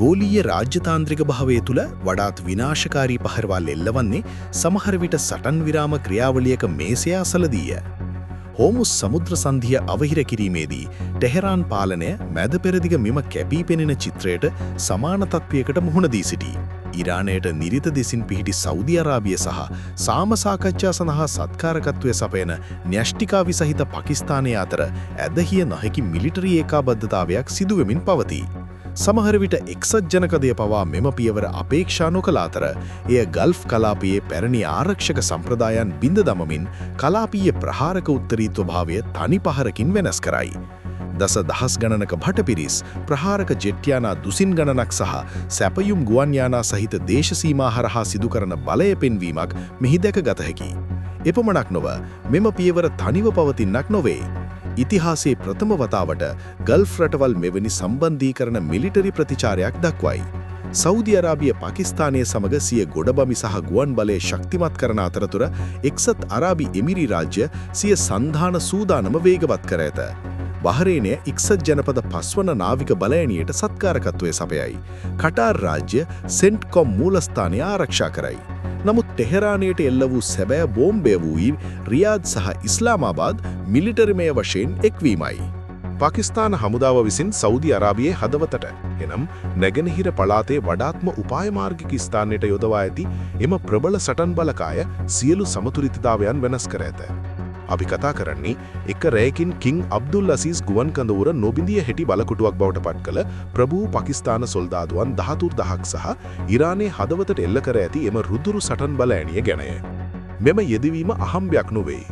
ගෝලීය රාජ්‍යතාන්ත්‍රික භාවය තුළ වඩාත් විනාශකාරී පහරවල් එල්ලවන්නේ සමහර විට සටන් විරාම ක්‍රියාවලියක මේසය අසලදීය. හෝමුස් සමුද්‍ර සන්ධිය අවහිර කිරීමේදී ටෙහෙරාන් පාලනය මැද පෙරදිග මෙම කැපී පෙනෙන චිත්‍රයට සමාන තත්ත්වයකට මුහුණ දී සිටී. ඉරානයට නිරිත දෙසින් පිහිටි සෞදි අරාබිය සහ සාම සාකච්ඡා සඳහා සත්කාරකත්වය සපයන න්‍යෂ්ටිකාවි සහිත පාකිස්තානය අතර ඇදහිය නොහැකි මිලිටරි ඒකාබද්ධතාවයක් සිදුවෙමින් පවතී. සමහර විට එක්සත් ජනකදය පවා මෙම පියවර අපේක්ෂා නොකළ අතර එය ගල්ෆ් කලාපයේ පැරණි ආරක්ෂක සම්ප්‍රදායන් බිඳ දමමින් කලාපීය ප්‍රහාරක උත්තරීත්ව භාවය තනි පහරකින් වෙනස් කරයි. දස දහස් ගණනක භටපිරිස් ප්‍රහාරක ජෙට්යානා දුසින් ගණනක් සහ සැපයුම් ගුවන්යානා සහිත දේශසීමා හරහා සිදු කරන බලය පෙන්වීමක් මෙහි දැක ගත හැකි. එපමණක් නොව මෙම පියවර තනිව පවතින්නක් නොවේ. ඉතිහාසයේ ප්‍රථම වතාවට ගල්ෆ් රටවල් මෙවැනි සම්බන්ධීකරණ මිලිටරි ප්‍රතිචාරයක් දක්වයි. සෞදි අරාබිය පාකිස්තානය සමග සිය ගොඩබමි සහ ගුවන් බලය ශක්තිමත් කරන අතරතුර එක්සත් අරාබි එමිරි රාජ්‍ය සිය සන්ධාන සූදානම වේගවත් කර ඇත. බහරේනය එක්සත් ජනපද 5 වන නාවික බලඇණියට සත්කාරකත්වය සපයයි. කටාර් රාජ්‍ය සෙන්ට්කොම් මූලස්ථානය ආරක්ෂා කරයි. නමුත් ටෙහෙරානයට එල්ල වූ සැබෑ බෝම්බය වූයි රියාද් සහ ඉස්ලාමාබාද් මිලිටරිමය වශයෙන් එක්වීමයි. පාකිස්තාන හමුදාව විසින් සෞදි අරාබියේ හදවතට එනම් නැගෙනහිර පළාතේ වඩාත්ම උපායමාර්ගික ස්ථානයට යොදවා ඇති එම ප්‍රබල සටන් බලකාය සියලු සමතුලිතතාවයන් වෙනස් කර ඇත. අපි කතා කරන්නේ එක රැයකින් කිං අබ්දුල් අසීස් ගුවන් කඳවුර නොබිඳිය හැටි බලකුටුවක් බවට පත් කළ ප්‍රභූ පාකිස්තාන සොල්දාදුවන් 14000ක් සහ ඉරානයේ හදවතට එල්ල කර ඇති එම රුදුරු සටන් බලඇණිය ගැනය. මෙම යෙදවීම අහම්බයක් නොවේ.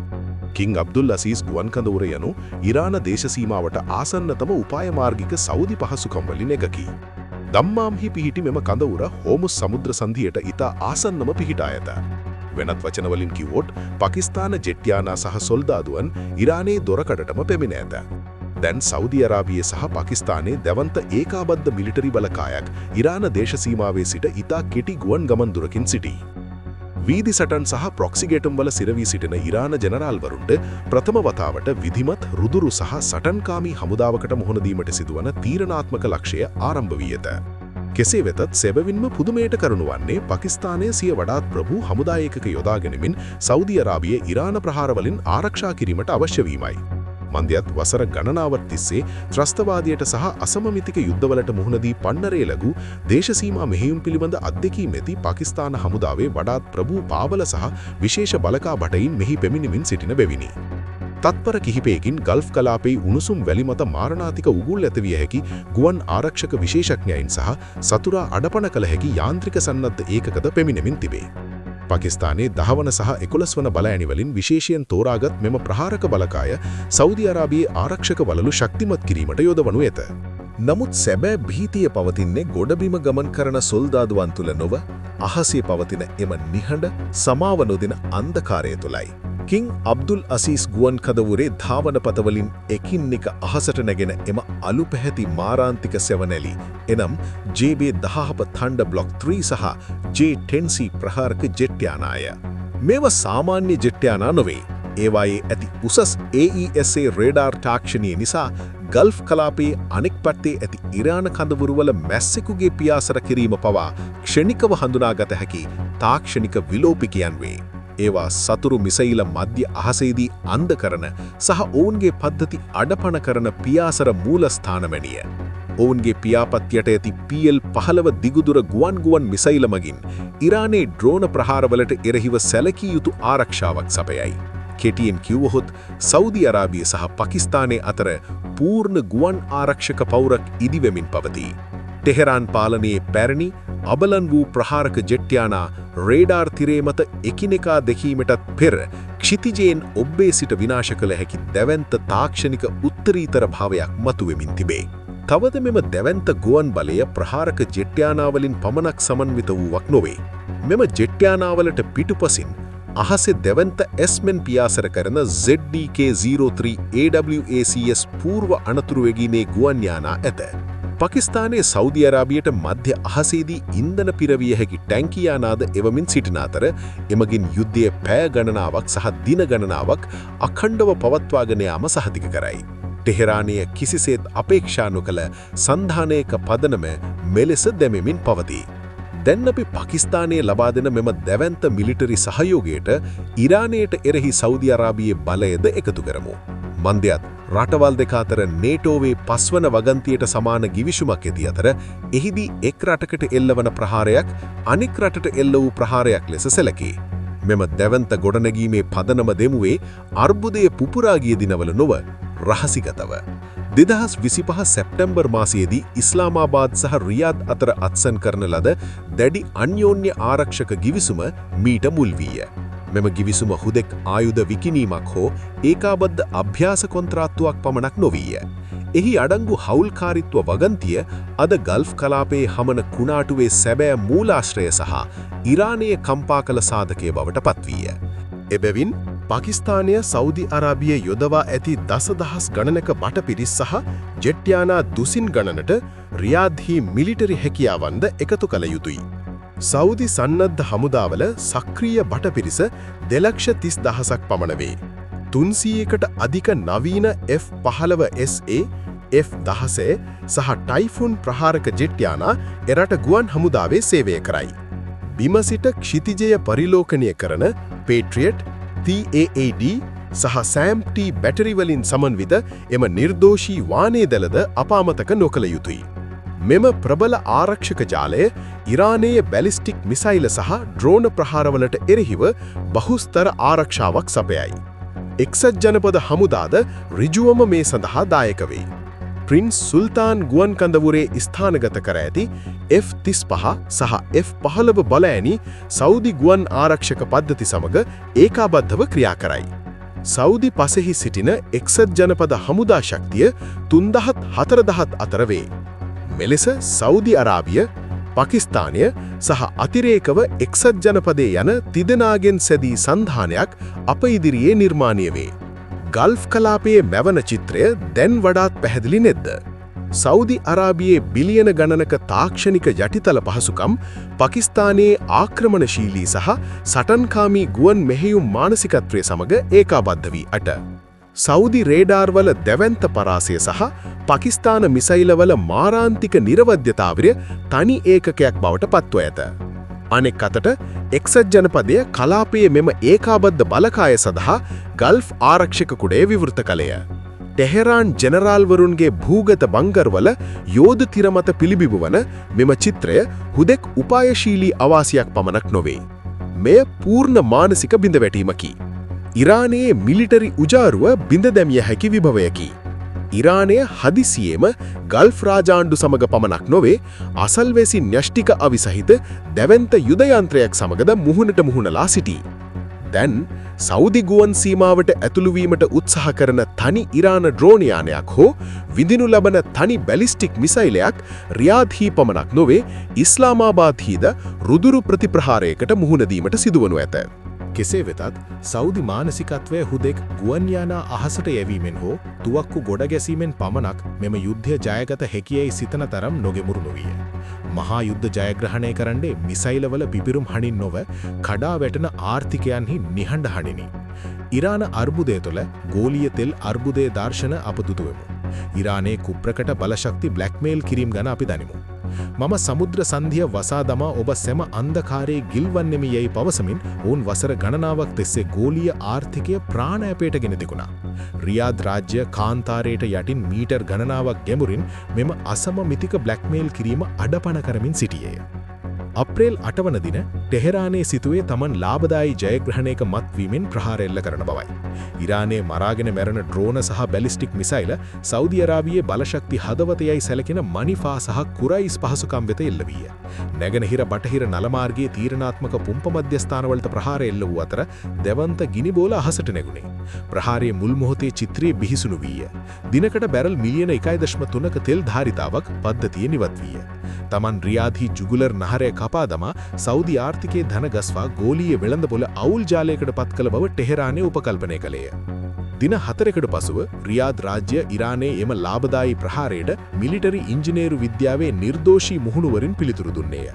කිං අබ්දුල් අසීස් ගුවන් කඳවුර යනු ඉරාන දේශසීමාවට ආසන්නතම උපායමාර්ගික සෞදි පහසුකම් වලින් එකකි. දම්මාම්හි පිහිටි මෙම කඳවුර හෝමුස් සමුද්‍ර සන්ධියට ඉතා ආසන්නම පිහිටා ඇත. වෙනත් වචනවලින් කිව්වොත් පාකිස්තාන ජෙට්යානා සහ සොල්දාදුවන් ඉරානයේ දොරකඩටම පැමිණ ඇත. දැන් සෞදි අරාබියේ සහ පාකිස්තානයේ දැවන්ත ඒකාබද්ධ මිලිටරි බලකායක් ඉරාන දේශසීමාවේ සිට ඉතා කෙටි ගුවන් ගමන් දුරකින් සිටී. වීදි සටන් සහ ප්‍රොක්සි ගැටුම් වල සිරවී සිටින ඉරාන ජනරාල්වරුන්ට ප්‍රථම වතාවට විධිමත් රුදුරු සහ සටන්කාමී හමුදාවකට මුහුණ දීමට සිදුවන තීරණාත්මක ලක්ෂ්‍ය ආරම්භ වී ඇත. කෙසේ වෙතත් සැබවින්ම පුදුමයට කරුණු වන්නේ පාකිස්තානයේ සිය වඩාත් ප්‍රභූ හමුදා ඒකක යොදා ගැනීමෙන් සෞදි අරාබියේ ඉරාන ප්‍රහාරවලින් ආරක්ෂා කිරීමට අවශ්‍ය වීමයි. මන්දියත් වසර ගණනාවක් තිස්සේ ත්‍රස්තවාදයට සහ අසමමිතික යුද්ධවලට මුහුණ දී පන්නරේ ලැබූ දේශසීමා මෙහෙයුම් පිළිබඳ අත්දැකීම් ඇති පාකිස්තාන හමුදාවේ වඩාත් ප්‍රභූ පාබල සහ විශේෂ බලකා භටයින් මෙහි පැමිණෙමින් සිටින බැවිනි. තත්පර කිහිපයකින් ගල්ෆ් කලාපයේ උණුසුම් වැලි මත මාරණාතික උගුල් ඇතිවිය හැකි ගුවන් ආරක්ෂක විශේෂඥයින් සහ සතුරා අඩපණ කළ හැකි යාන්ත්‍රික සන්නද්ධ ඒකකද පැමිණෙමින් තිබේ. පාකිස්තානයේ 10 වන සහ 11 වන බලඇණි වලින් විශේෂයෙන් තෝරාගත් මෙම ප්‍රහාරක බලකාය සෞදි අරාබියේ ආරක්ෂක වලලු ශක්තිමත් කිරීමට යොදවනු ඇත. නමුත් සැබෑ භීතිය පවතින්නේ ගොඩබිම ගමන් කරන සොල්දාදුවන් තුළ නොව අහසේ පවතින එම නිහඬ සමාව නොදෙන අන්ධකාරය තුළයි. කිං අබ්දුල් අසීස් ගුවන් කඳවුරේ ධාවන පතවලින් එකින් එක අහසට නැගෙන එම අලු පැහැති මාරාන්තික සෙවනැලි එනම් JB-10 තණ්ඩ බ්ලොක් 3 සහ J-10C ප්‍රහාරක ජෙට්යානාය. මේව සාමාන්‍ය ජෙට්යානා නොවේ. ඒවායේ ඇති උසස් AESA රේඩාර් තාක්ෂණය නිසා ගල්ෆ් කලාපයේ අනෙක් පැත්තේ ඇති ඉරාන කඳවුරුවල මැස්සෙකුගේ පියාසර කිරීම පවා ක්ෂණිකව හඳුනාගත හැකි තාක්ෂණික විලෝපිකයන් වේ. ඒවා සතුරු මිසයිල මධ්‍ය අහසේදී අන්ධ කරන සහ ඔවුන්ගේ පද්ධති අඩපණ කරන පියාසර මූලස්ථානවැනිය. ඔවුන්ගේ පියාපත්යට ඇති PL-15 දිගුදුර ගුවන් මිසයිල මගින් ඉරානයේ ඩ්‍රෝන ප්‍රහාරවලට එරෙහිව සැලකිය යුතු ආරක්ෂාවක් සපයයි. කෙටියෙන් කිව්වහොත් සෞදි අරාබිය සහ පාකිස්තානයේ අතර පූර්ණ ගුවන් ආරක්ෂක පවුරක් ඉදිවෙමින් පවතී. ටෙහෙරාන් පාලනයේ පැරණි අබලන් වූ ප්‍රහාරක ජෙට්යානා රේඩාර් තිරේ මත එකිනෙකා දැකීමටත් පෙර ක්ෂිතිජයෙන් ඔබ්බේ සිට විනාශ කළ හැකි දැවැන්ත තාක්ෂණික උත්තරීතර භාවයක් මතුවෙමින් තිබේ. තවද මෙම දැවැන්ත ගුවන් බලය ප්‍රහාරක ජෙට්යානාවලින් පමණක් සමන්විත වූවක් නොවේ. මෙම ජෙට්යානාවලට පිටුපසින් අහසේ දැවැන්ත ඇස්මෙන් පියාසර කරන ZDK-03 AWACS පූර්ව අනතුරුවැගීමේ ගුවන් යානා ඇත. පාකිස්තානයේ සෞදි අරාබියට මධ්‍ය අහසේදී ඉන්ධන පිරවිය හැකි ටැංකියානාද එවමින් සිටින අතර එමගින් යුද්ධයේ පැය ගණනාවක් සහ දින ගණනාවක් අඛණ්ඩව පවත්වාගෙන යාම සහතික කරයි. ටෙහෙරානය කිසිසේත් අපේක්ෂා නොකළ සන්ධානයක පදනම මෙලෙස දැමෙමින් පවතී. දැන් අපි පාකිස්තානයේ ලබා දෙන මෙම දැවැන්ත මිලිටරි සහයෝගයට ඉරානයට එරෙහි සෞදි අරාබියේ බලයද එකතු කරමු. මන්දයත් රටවල් දෙක අතර නේටෝවේ පස්වන වගන්තියට සමාන ගිවිසුමක් ඇති අතර එහිදී එක් රටකට එල්ලවන ප්‍රහාරයක් අනෙක් රටට එල්ල වූ ප්‍රහාරයක් ලෙස සැලකේ. මෙම දැවැන්ත ගොඩනැගීමේ පදනම දෙමුවේ අර්බුදයේ පුපුරා ගිය දිනවල නොව රහසිගතව 2025 සැප්තැම්බර් මාසයේදී ඉස්ලාමාබාද් සහ රියාද් අතර අත්සන් කරන ලද දැඩි අන්‍යෝන්‍ය ආරක්ෂක ගිවිසුම මීට මුල් වීය. මෙම ගිවිසුම හුදෙක් ආයුධ විකිණීමක් හෝ ඒකාබද්ධ අභ්‍යාස කොන්ත්‍රාත්තුවක් පමණක් නොවීය. එහි අඩංගු හවුල්කාරිත්ව වගන්තිය අද ගල්ෆ් කලාපයේ හමන කුණාටුවේ සැබෑ මූලාශ්‍රය සහ ඉරානයේ කම්පා කළ සාධකය බවට පත්වීය. එබැවින් පාකිස්තානය සෞදි අරාබිය යොදවා ඇති දසදහස් ගණනක බටපිරිස් සහ ජෙට්යානා දුසින් ගණනට රියාද්හි මිලිටරි හැකියාවන්ද එකතු කළ යුතුයි. සෞදි සන්නද්ධ හමුදාවල සක්‍රීය බටපිරිස 2,30,000ක් පමණ වේ. 300කට අධික නවීන F-15SA, F-16 සහ ටයිෆුන් ප්‍රහාරක ජෙට්යානා එරට ගුවන් හමුදාවේ සේවය කරයි. බිම සිට ක්ෂිතිජය පරිලෝකනය කරන පේට්‍රියට්, TAAD සහ SAM-T බැටරිවලින් සමන්විත එම නිර්දෝෂී වානේදලද අපාමතක නොකළ යුතුයි. මෙම ප්‍රබල ආරක්ෂක ජාලය ඉරානයේ බැලිස්ටික් මිසයිල සහ ඩ්‍රෝන ප්‍රහාරවලට එරෙහිව බහුස්තර ආරක්ෂාවක් සපයයි. එක්සත් ජනපද හමුදාද ඍජුවම මේ සඳහා දායක වෙයි. ප්‍රින්ස් සුල්තාන් ගුවන් කඳවුරේ ස්ථානගත කර ඇති F-35 සහ F-15 බලඇණි සෞදි ගුවන් ආරක්ෂක පද්ධති සමග ඒකාබද්ධව ක්‍රියා කරයි. සෞදි පසෙහි සිටින එක්සත් ජනපද හමුදා ශක්තිය 3,000-4,000 අතර වේ. මෙලෙස සෞදි අරාබිය, පාකිස්තානය සහ අතිරේකව එක්සත් ජනපදයේ යන තිදෙනාගෙන් සැදී සන්ධානයක් අප ඉදිරියේ නිර්මාණය වේ. ගල්ෆ් කලාපයේ මැවන චිත්‍රය දැන් වඩාත් පැහැදිලි නෙද්ද? සෞදි අරාබියේ බිලියන ගණනක තාක්ෂණික යටිතල පහසුකම් පාකිස්තානයේ ආක්‍රමණශීලී සහ සටන්කාමී ගුවන් මෙහෙයුම් මානසිකත්වය සමග ඒකාබද්ධ වී ඇත. සෞදි රේඩාර්වල දැවැන්ත පරාසය සහ පාකිස්තාන මිසයිලවල මාරාන්තික නිර්වද්‍යතාවය තනි ඒකකයක් බවට පත්ව ඇත. අනෙක් අතට එක්සත් ජනපදය කලාපයේ මෙම ඒකාබද්ධ බලකාය සඳහා ගල්ෆ් ආරක්ෂක කුඩය විවෘත කළය. ටෙහෙරාන් ජෙනරාල්වරුන්ගේ භූගත බංගර්වල යෝධ තිරමත පිළිබිඹුවන මෙම චිත්‍රය හුදෙක් උපායශීලී අවාසියක් පමණක් නොවේ. මෙය පූර්ණ මානසික බිඳවැටීමකි. ඉරානයේ මිලිටරි උජාරුව බිඳ දැමිය හැකි විභවයකි. ඉරානය හදිසියේම ගල්ෆ් රාජාණ්ඩු සමග පමණක් නොවේ අසල්වැසි න්‍යෂ්ටික අවිසහිත දැවැන්ත යුදයන්ත්‍රයක් සමගද මුහුණට මුහුණලා සිටී. දැන් සෞදි ගුවන් සීමාවට ඇතුළුවීමට උත්සාහ කරන තනි ඉරාන ඩ්‍රෝනයානයක් හෝ විදිනු ලබන තනි බැලිස්ටික් මිසයිලයක් රියාද්හි පමණක් නොවේ ඉස්ලාමාබාද්හිද රුදුරු ප්‍රතිප්‍රහාරයකට මුහුණදීමට සිදුවනු ඇත. කෙසේ වෙතත් සෞදි මානසිකත්වය හුදෙක් ගුවන්යානා අහසට යැවීමෙන් හෝ තුවක්කු ගොඩ ගැසීමෙන් පමණක් මෙම යුද්ධය ජයගත හැකියයි සිතන තරම් නොගෙමුරු නොවිය. මහා යුද්ධ ජයග්‍රහණය කරන්නේ මිසයිලවල පිපිරුම් හනින් නොව කඩා වැටෙන ආර්ථිකයන්හි නිහඬ හනිනි. ඉරාන අර්බුදය තුළ ගෝලීය තෙල් අර්බුදය දර්ශන අප දුටුවෙමු. ඉරානයේ කුප්‍රකට බලශක්ති බ්ලැක්මේල් කිරීම ගැන අපි දනිමු. මම සමුද්‍ර සන්ධිය වසා දමා ඔබ සැම අන්ධකාරයේ ගිල්වන්නෙමි යැයි පවසමින් ඔවුන් වසර ගණනාවක් තිස්සේ ගෝලීය ආර්ථිකය ප්‍රාණයපයට ගෙන තිබුණා. රියාද් රාජ්‍ය කාන්තාරයට යටින් මීටර් ගණනාවක් ගැඹුරින් මෙම අසමමිතික බ්ලැක්මේල් කිරීම අඩපණ කරමින් සිටියේය. අප්‍රේල් 8 වන දින ටෙහෙරානයේ සිටුවේ තමන් ලාභදායී ජයග්‍රහණයක මත්වීමෙන් ප්‍රහාර එල්ල කරන බවයි. ඉරානයේ මරාගෙන මැරෙන ඩ්‍රෝන සහ බැලිස්ටික් මිසයිල සෞදි අරාබියේ බලශක්ති හදවතයයි සැලකෙන මනිෆා සහ කුරයිස් පහසුකම් වෙත එල්ල වීය. නැගෙනහිර බටහිර නල මාර්ගයේ තීරණාත්මක පුම්ප මධ්‍යස්ථානවලට ප්‍රහාර එල්ල වූ අතර දෙවන්ත ගිනිබෝල අහසට නැගුණේ. ප්‍රහාරයේ මුල් මොහොතේ චිත්‍රයේ බිහිසුණු වීය. දිනකට බැරල් මිලියන 1.3ක තෙල් ධාරිතාවක් පද්ධතිය නිවත් වීය. තමන් රියාද්හි ජුගුලර් නහරය කපා දමා සෞදි ආර්ථිකයේ ධන ගස්වා ගෝලීය වෙළඳපොළ අවුල් ජාලයකට පත් කළ බව ටෙහෙරානය උපකල්පනය කළේය. දින 4කට පසුව රියාද් රාජ්‍ය ඉරානයේ එම ලාභදායී ප්‍රහාරයට මිලිටරි ඉංජිනේරු විද්‍යාවේ නිර්දෝෂී මුහුණුවරින් පිළිතුරු දුන්නේය.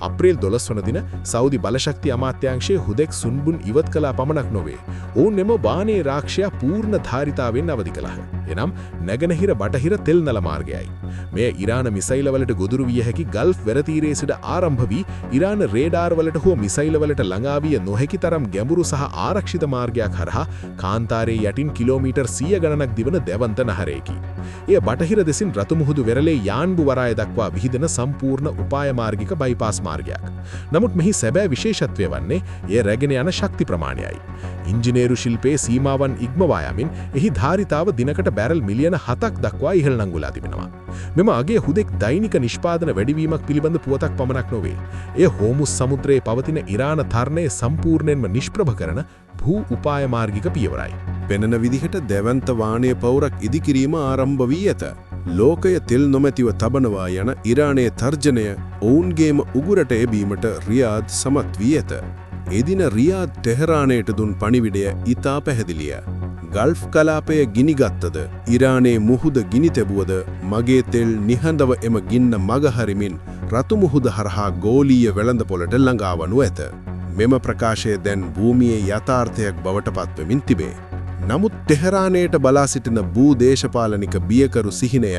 අප්‍රේල් 12 වන දින සෞදි බලශක්ති අමාත්‍යාංශයේ හුදෙක් සුන්බුන් ඉවත් කළා පමණක් නොවේ. ඔවුන් එම වානේ රාක්ෂයා පූර්ණ ධාරිතාවෙන් අවදි කළහ. එනම් නැගෙනහිර බටහිර තෙල් නල මාර්ගයයි. මෙය ඉරාන මිසයිල වලට ගොදුරු විය හැකි ගල්ෆ් වෙරතීරයේ සිට ආරම්භ වී ඉරාන රේඩාර් වලට හෝ මිසයිල වලට ළඟා විය නොහැකි තරම් ගැඹුරු සහ ආරක්ෂිත මාර්ගයක් හරහා කාන්තාරයේ යටින් කිලෝමීටර් 100 ගණනක් දිවන දැවන්ත නහරයකි. එය බටහිර දෙසින් රතු මුහුදු වෙරළේ යාන්බු වරාය දක්වා විහිදෙන සම්පූර්ණ උපාය මාර්ගික බයිපාස් මාර්ගයක්. නමුත් මෙහි සැබෑ විශේෂත්වය වන්නේ එය රැගෙන යන ශක්ති ප්‍රමාණයයි. ඉංජිනේරු ශිල්පයේ සීමාවන් ඉක්මවා යමින් එහි ධාරිතාව දිනකට බැරල් මිලියන 7ක් දක්වා ඉහළ නංගුලා තිබෙනවා. මෙම අගය හුදෙක් දෛනික නිෂ්පාදන වැඩිවීමක් පිළිබඳ පුවතක් පමණක් නොවේ. එය හෝමුස් සමුද්‍රයේ පවතින ඉරාන තරණය සම්පූර්ණයෙන්ම නිෂ්ප්‍රභ කරන භූ උපාය මාර්ගික පියවරයි. පෙනෙන විදිහට දැවන්ත වානය පවුරක් ඉදිකිරීම ආරම්භ වී ඇත. ලෝකය තෙල් නොමැතිව තබනවා යන ඉරානයේ තර්ජනය ඔවුන්ගේම උගුරට එබීමට රියාද් සමත් වී ඇත. එදින රියාද් ටෙහරානයට දුන් පණිවිඩය ඉතා පැහැදිලිය. ගල්ෆ් කලාපය ගිනිගත්තද ඉරානයේ මුහුද ගිනි තැබුවද මගේ තෙල් නිහඬව එම ගින්න මගහරිමින් රතු මුහුද හරහා ගෝලීය වෙළඳපොළට ළඟාවනු ඇත. මෙම ප්‍රකාශය දැන් භූමියේ යථාර්ථයක් බවට පත්වමින් තිබේ. නමුත් ටෙහරානයට බලා සිටින භූදේශපාලනික බියකරු සිහිනය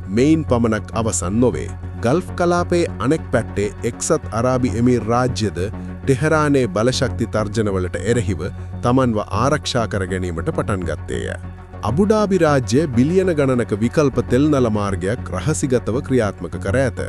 මෙයින් පමණක් අවසන් නොවේ. ගල්ෆ් කලාපයේ අනෙක් පැත්තේ එක්සත් අරාබි එමිර් රාජ්‍යද ටෙහරානයේ බලශක්ති තර්ජනවලට එරෙහිව තමන්ව ආරක්ෂා කර ගැනීමට පටන් ගත්තේය. අබුඩාබි රාජ්‍ය බිලියන ගණනක විකල්ප තෙල් නල මාර්ගයක් රහසිගතව ක්‍රියාත්මක කර ඇත.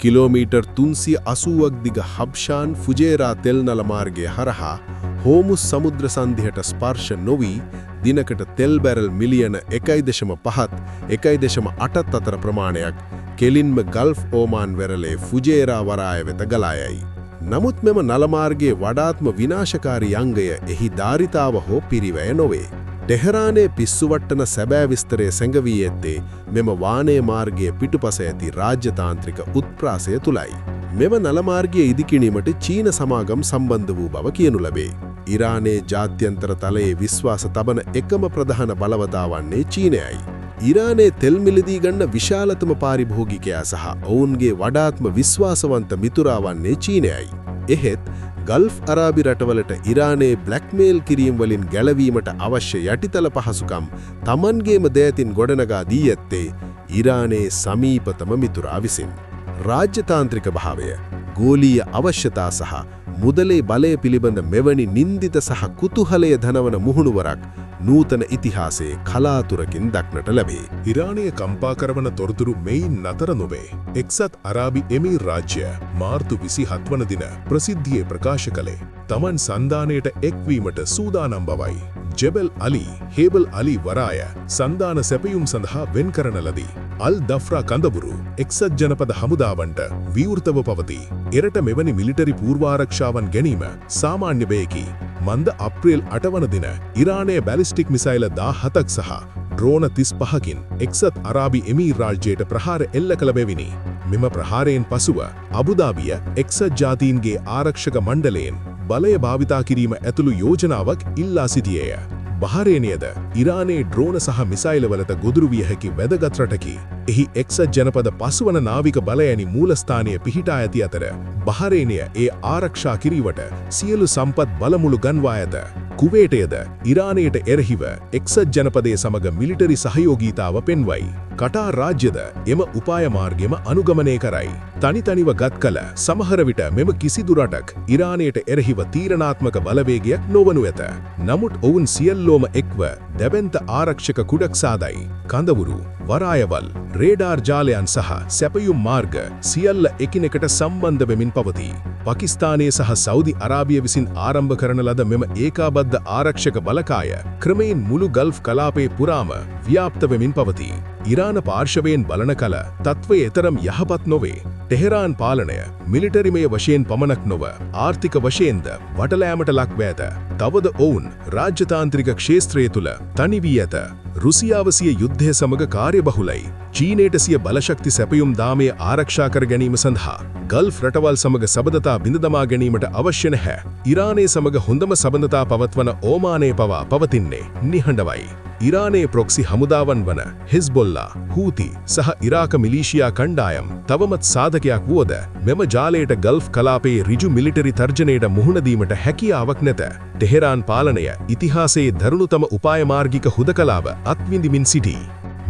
කිලෝමීටර් 380ක් දිග හබ්ෂාන් ෆුජේරා තෙල් නල මාර්ගය හරහා හෝමුස් සමුද්‍ර සන්ධියට ස්පර්ශ නොවී දිනකට තෙල් බැරල් මිලියන 1.5-1.8 අතර ප්‍රමාණයක් කෙලින්ම ගල්ෆ් ඕමාන් වෙරළේ ෆුජේරා වරාය වෙත ගලා යයි. නමුත් මෙම නලමාර්ගයේ වඩාත්ම විනාශකාරී අංගය එහි ධාරිතාව හෝ පිරිවැය නොවේ. ටෙහරානයේ පිස්සුවට්ටන සැබෑ විස්තරය සැඟවී ඇත්තේ මෙම වානේ මාර්ගයේ පිටුපස ඇති රාජ්‍යතාන්ත්‍රික උත්ප්‍රාසය තුලයි. මෙම නලමාර්ගය ඉදිකිරීමට චීන සමාගම් සම්බන්ධ වූ බව කියනු ලැබේ. ඉරානයේ ජාත්‍යන්තර තලයේ විශ්වාස තබන එකම ප්‍රධාන බලවතාවන්නේ චීනයයි. ඉරානයේ තෙල් මිලදී ගන්න විශාලතම පාරිභෝගිකයා සහ ඔවුන්ගේ වඩාත්ම විශ්වාසවන්ත මිතුරා වන්නේ චීනයයි. එහෙත් ගල්ෆ් අරාබි රටවලට ඉරානයේ බ්ලැක්මේල් කිරීම් වලින් ගැලවීමට අවශ්‍ය යටිතල පහසුකම් තමන්ගේම දෑතින් ගොඩනගා දී ඇත්තේ ඉරානයේ සමීපතම මිතුරා විසින්. රාජ්‍යතාන්ත්‍රික භාවය, ගෝලීය අවශ්‍යතා සහ මුදලේ බලය පිළිබඳ මෙවැනි නින්දිත සහ කුතුහලය ධනවන මුහුණුවරක් නූතන ඉතිහාසයේ කලාතුරකින් දක්නට ලැබේ. ඉරානයේ කම්පා කරවන තොරතුරු මෙයින් නතර නොවේ. එක්සත් අරාබි එමිර් රාජ්‍ය මාර්තු 27 වන දින ප්‍රසිද්ධියේ ප්‍රකාශ කළේ තමන් සන්දානයට එක්වීමට සූදානම් බවයි. ජෙබල් අලි, හේබල් අලි වරාය සන්දාන සැපයුම් සඳහා වෙන් කරන ලදී. අල් දෆ්රා කඳවුරු එක්සත් ජනපද හමුදාවන්ට විවෘතව පවතී. එරට මෙවැනි මිලිටරි පූර්වාරක්ෂාවන් ගැනීම සාමාන්‍ය බයකි. මන්ද අප්‍රේල් 8 වන දින ඉරානයේ බැලිස්ටික් මිසයිල 17ක් සහ ඩ්‍රෝන 35කින් එක්සත් අරාබි එමිර් රාජ්‍යයට ප්‍රහාර එල්ල කළ බැවිනි. මෙම ප්‍රහාරයෙන් පසුව අබුදාබිය එක්සත් ජාතීන්ගේ ආරක්ෂක මණ්ඩලයෙන් බලය භාවිතා කිරීම ඇතුළු යෝජනාවක් ඉල්ලා සිටියේය. බහරේනියද ඉරානයේ ඩ්‍රෝන සහ මිසයිලවලට ගොදුරු විය හැකි වැදගත් රටකි. එහි එක්සත් ජනපද පසුවන නාවික බලයනි මූලස්ථානය පිහිටා ඇති අතර බහරේනිය ඒ ආරක්ෂා කිරීමට සියලු සම්පත් බලමුළු ගන්වා ඇත. කුවේටයද ඉරානයට එරෙහිව එක්සත් ජනපදයේ සමග මිලිටරි සහයෝගීතාව පෙන්වයි. කටාර් රාජ්‍යද එම උපාය මාර්ගෙම අනුගමනය කරයි. තනිතනිව ගත් කල සමහර විට මෙම කිසිදු රටක් ඉරානයට එරෙහිව තීරණාත්මක බලවේගයක් නොවනු ඇත. නමුත් ඔවුන් සියල්ලෝම එක්ව දැවැන්ත ආරක්ෂක කුඩක් සාදයි. කඳවුරු, වරායවල්, රේඩාර් ජාලයන් සහ සැපයුම් මාර්ග සියල්ල එකිනෙකට සම්බන්ධ වෙමින් පවතී. පාකිස්තානයේ සහ සෞදි අරාබිය විසින් ආරම්භ කරන ලද මෙම ඒකාබද්ධ ආරක්ෂක බලකාය ක්‍රමයෙන් මුළු ගල්ෆ් කලාපයේ පුරාම ව්‍යාප්ත වෙමින් පවතී. ඉරාන පාර්ශවයෙන් බලන කල තත්ත්වය එතරම් යහපත් නොවේ. ටෙහෙරාන් පාලනය මිලිටරිමය වශයෙන් පමණක් නොව ආර්ථික වශයෙන්ද වටලෑමට ලක්ව ඇත. තවද ඔවුන් රාජ්‍යතාන්ත්‍රික ක්ෂේත්‍රය තුළ තනි වී ඇත. රුසියාව සිය යුද්ධය සමග කාර්යබහුලයි. චීනයට සිය බලශක්ති සැපයුම් දාමය ආරක්ෂා කර ගැනීම සඳහා ගල්ෆ් රටවල් සමග සබඳතා බිඳ දමා ගැනීමට අවශ්‍ය නැහැ. ඉරානයේ සමග හොඳම සබඳතා පවත්වන ඕමානයේ පවා පවතින්නේ නිහඬවයි. ඉරානයේ ප්‍රොක්සි හමුදාවන් වන හිස්බොල්ලා, හූති සහ ඉරාක මිලීෂියා කණ්ඩායම් තවමත් සාධකයක් වුවද මෙම ජාලයට ගල්ෆ් කලාපයේ ඍජු මිලිටරි තර්ජනයට මුහුණ දීමට හැකියාවක් නැත. ටෙහෙරාන් පාලනය ඉතිහාසයේ දරුණුතම උපායමාර්ගික හුදකලාව අත්විඳිමින් සිටී.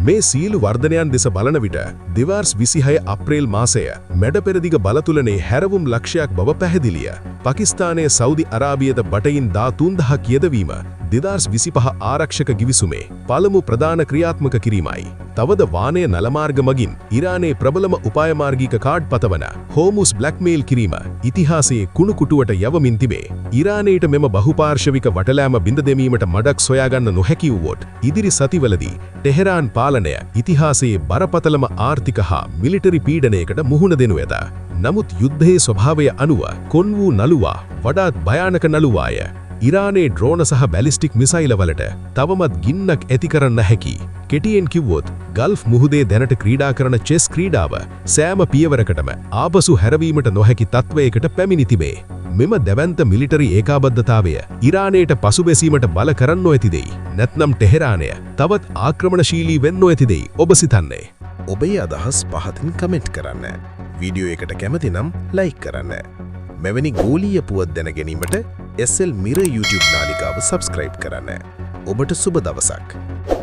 මේ සීලු වර්ධනයන් දෙස බලන විට 2026 අප්‍රේල් මාසය මැඩපෙරදිග බලතුලනේ හැරවුම් ලක්ෂයක් බව පැහැදිලිය. පාකිස්තානයේ සෞදි අරාබියද බටයින් 3000ක් යෙදවීම 2025 ආරක්ෂක ගිවිසුමේ පළමු ප්‍රධාන ක්‍රියාත්මක කිරීමයි. තවද වානය නලමාර්ග මගින් ඉරානයේ ප්‍රබලම උපායමාර්ගික කාඩ් පතවන හෝමුස් බ්ලැක්මේල් කිරීම ඉතිහාසයේ කුණුකුටුවට යවමින් තිබේ. ඉරානයට මෙම බහුපාර්ශවික වටලෑම බිඳ දෙමීමට මඩක් සොයාගන්න නොහැකි වුවොත් ඉදිරි සතිවලදී ටෙහෙරාන් පාලනය ඉතිහාසයේ බරපතලම ආර්ථික හා මිලිටරි පීඩනයකට මුහුණ දෙනු ඇත. නමුත් යුද්ධයේ ස්වභාවය අනුව කොන් වූ නළුවා වඩාත් භයානක නළුවාය. ඉරානයේ ඩ්‍රෝන සහ බැලිස්ටික් මිසයිලවලට තවමත් ගින්නක් ඇති කරන්න හැකි. කෙටියෙන් කිව්වොත් ගල්ෆ් මුහුදේ දැනට ක්‍රීඩා කරන චෙස් ක්‍රීඩාව සෑම පියවරකටම ආපසු හැරවීමට නොහැකි තත්වයකට පැමිණි තිබේ. මෙම දැවැන්ත මිලිටරි ඒකාබද්ධතාවය ඉරානයට පසුබැසීමට බල කරන්න නොඇතිදෙයි. නැත්නම් ටෙහෙරානය තවත් ආක්‍රමණශීලී වෙන්න නොඇතිදෙයි ඔබ සිතන්නේ. ඔබේ අදහස් පහතින් කමෙන්ට් කරන්න. වීඩියෝ එකට කැමති නම් ලයික් කරන්න. මෙවැනි ගෝලීය පුවත් දැන ගැනීමට SL Mirror YouTube නාලිකාව සබස්ක්‍රයිබ් කරන්න. ඔබට සුබ දවසක්.